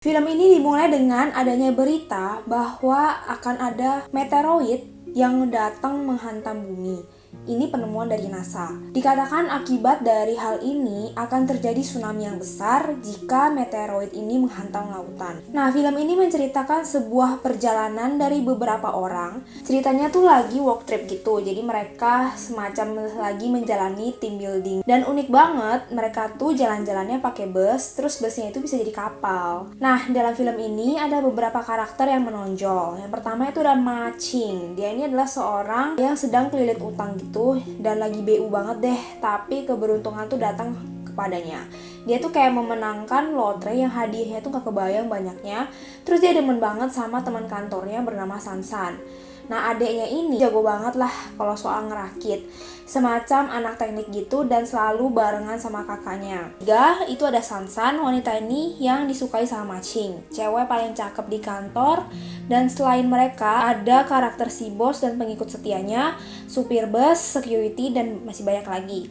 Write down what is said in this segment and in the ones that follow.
Film ini dimulai dengan adanya berita bahwa akan ada meteoroid yang datang menghantam bumi. Ini penemuan dari NASA. Dikatakan akibat dari hal ini akan terjadi tsunami yang besar jika meteoroid ini menghantam lautan. Nah, film ini menceritakan sebuah perjalanan dari beberapa orang. Ceritanya tuh lagi work trip gitu, jadi mereka semacam lagi menjalani team building. Dan unik banget, mereka tuh jalan-jalannya pakai bus, terus busnya itu bisa jadi kapal. Nah, dalam film ini ada beberapa karakter yang menonjol. Yang pertama itu ada Ma Ching. Dia ini adalah seorang yang sedang kelilit utang gitu dan lagi BU banget deh, tapi keberuntungan tuh datang kepadanya. Dia tuh kayak memenangkan lotre yang hadiahnya tuh gak kebayang banyaknya. Terus dia demen banget sama teman kantornya bernama Sansan. Nah, adeknya ini jago banget lah kalau soal ngerakit. Semacam anak teknik gitu dan selalu barengan sama kakaknya. Tiga, itu ada Sansan, wanita ini yang disukai sama Macing. Cewek paling cakep di kantor. Dan selain mereka, ada karakter si bos dan pengikut setianya, supir bus, security, dan masih banyak lagi.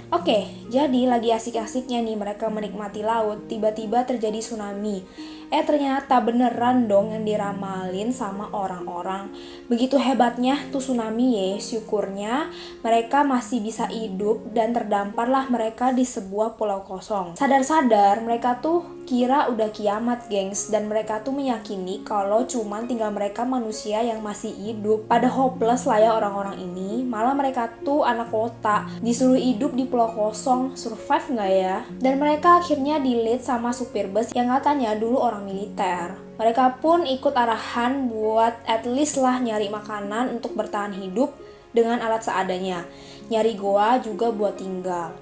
Oke, jadi lagi asik-asiknya nih mereka menikmati laut, tiba-tiba terjadi tsunami. Ternyata beneran dong yang diramalin sama orang-orang. Begitu hebatnya tuh tsunami ya, syukurnya mereka masih bisa hidup dan terdamparlah mereka di sebuah pulau kosong. Sadar-sadar mereka tuh kira udah kiamat gengs, dan mereka tuh meyakini kalau cuman tinggal mereka manusia yang masih hidup. Pada hopeless lah ya orang-orang ini, malah mereka tuh anak kota, disuruh hidup di pulau kosong, survive nggak ya? Dan mereka akhirnya di-lead sama supir bus yang katanya dulu orang militer. Mereka pun ikut arahan buat at least lah nyari makanan untuk bertahan hidup dengan alat seadanya. Nyari goa juga buat tinggal.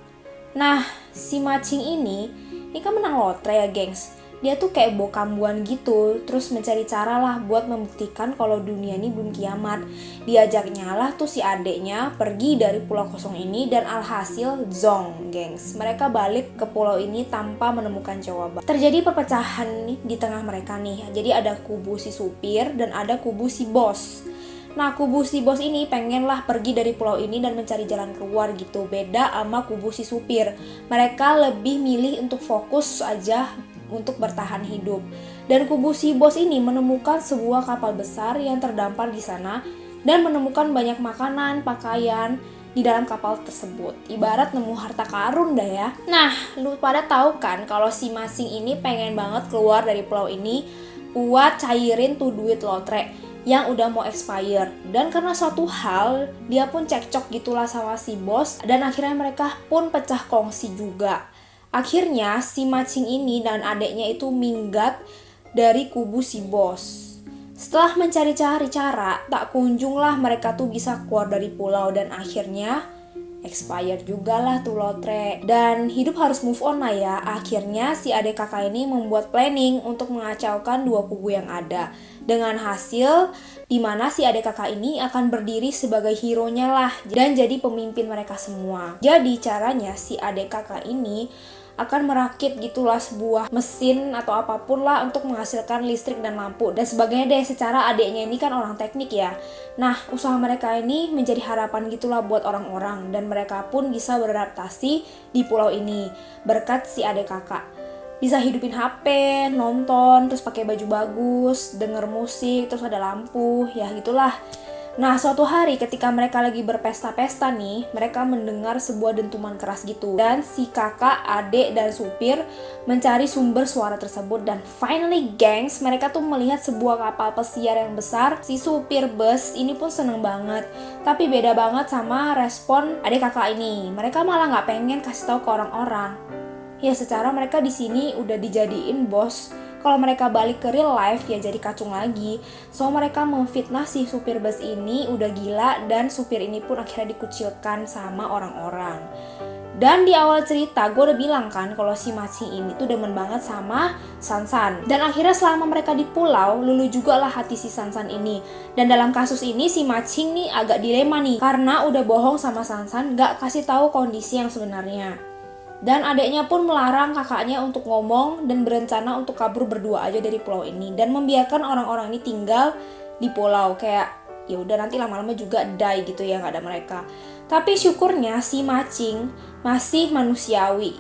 Nah, si Macing ini kan menang lotre ya gengs. Dia tuh kayak bokambuan gitu, terus mencari cara lah buat membuktikan kalau dunia ini belum kiamat. Diajaknya lah tuh si adeknya pergi dari pulau kosong ini dan alhasil zong gengs. Mereka balik ke pulau ini tanpa menemukan jawaban. Terjadi perpecahan nih di tengah mereka nih. Jadi ada kubu si supir dan ada kubu si bos. Nah, kubu si bos ini pengen lah pergi dari pulau ini dan mencari jalan keluar gitu. Beda sama kubu si supir. Mereka lebih milih untuk fokus aja untuk bertahan hidup. Dan kubu si bos ini menemukan sebuah kapal besar yang terdampar di sana dan menemukan banyak makanan, pakaian di dalam kapal tersebut. Ibarat nemu harta karun dah ya. Nah, lu pada tahu kan kalau si Masing ini pengen banget keluar dari pulau ini buat cairin tuh duit lotre yang udah mau expire. Dan karena suatu hal, dia pun cekcok gitulah sama si bos dan akhirnya mereka pun pecah kongsi juga. Akhirnya si Macing ini dan adeknya itu minggat dari kubu si bos. Setelah mencari-cari cara, tak kunjunglah mereka tuh bisa keluar dari pulau dan akhirnya expired juga lah tuh lotre. Dan hidup harus move on lah ya. Akhirnya si adik kakak ini membuat planning untuk mengacaukan dua kubu yang ada. Dengan hasil dimana si adik kakak ini akan berdiri sebagai hero-nya lah dan jadi pemimpin mereka semua. Jadi caranya si adik kakak ini akan merakit gitulah sebuah mesin atau apapun lah untuk menghasilkan listrik dan lampu dan sebagainya deh. Secara adeknya ini kan orang teknik ya. Nah, usaha mereka ini menjadi harapan gitulah buat orang-orang dan mereka pun bisa beradaptasi di pulau ini berkat si adik kakak. Bisa hidupin HP, nonton, terus pakai baju bagus, denger musik, terus ada lampu, ya gitulah. Nah, suatu hari ketika mereka lagi berpesta-pesta nih, mereka mendengar sebuah dentuman keras gitu. Dan si kakak, adik, dan supir mencari sumber suara tersebut. Dan finally gengs, mereka tuh melihat sebuah kapal pesiar yang besar. Si supir bus ini pun seneng banget. Tapi beda banget sama respon adik kakak ini. Mereka malah gak pengen kasih tahu ke orang-orang. Ya, secara mereka di sini udah dijadiin bos. Kalau mereka balik ke real life ya jadi kacung lagi. So mereka memfitnah si supir bus ini udah gila dan supir ini pun akhirnya dikucilkan sama orang-orang. Dan di awal cerita gue udah bilang kan kalau si Macing ini tuh demen banget sama Sansan. Dan akhirnya selama mereka di pulau, luluh juga lah hati si Sansan ini. Dan dalam kasus ini si Macing nih agak dilema nih karena udah bohong sama Sansan, gak kasih tahu kondisi yang sebenarnya. Dan adeknya pun melarang kakaknya untuk ngomong dan berencana untuk kabur berdua aja dari pulau ini dan membiarkan orang-orang ini tinggal di pulau kayak ya udah nanti lama-lama juga die gitu ya, nggak ada mereka. Tapi syukurnya si Macing masih manusiawi.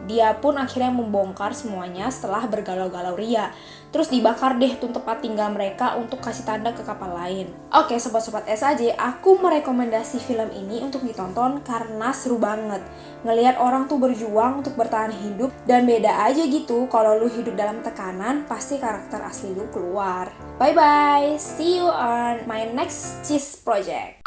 Dia pun akhirnya membongkar semuanya setelah bergalau-galau ria. Terus dibakar deh tuh tempat tinggal mereka untuk kasih tanda ke kapal lain. Oke sobat-sobat SAJ, aku merekomendasi film ini untuk ditonton karena seru banget. Ngelihat orang tuh berjuang untuk bertahan hidup, dan beda aja gitu kalau lu hidup dalam tekanan, pasti karakter asli lu keluar. Bye bye, see you on my next cheese project.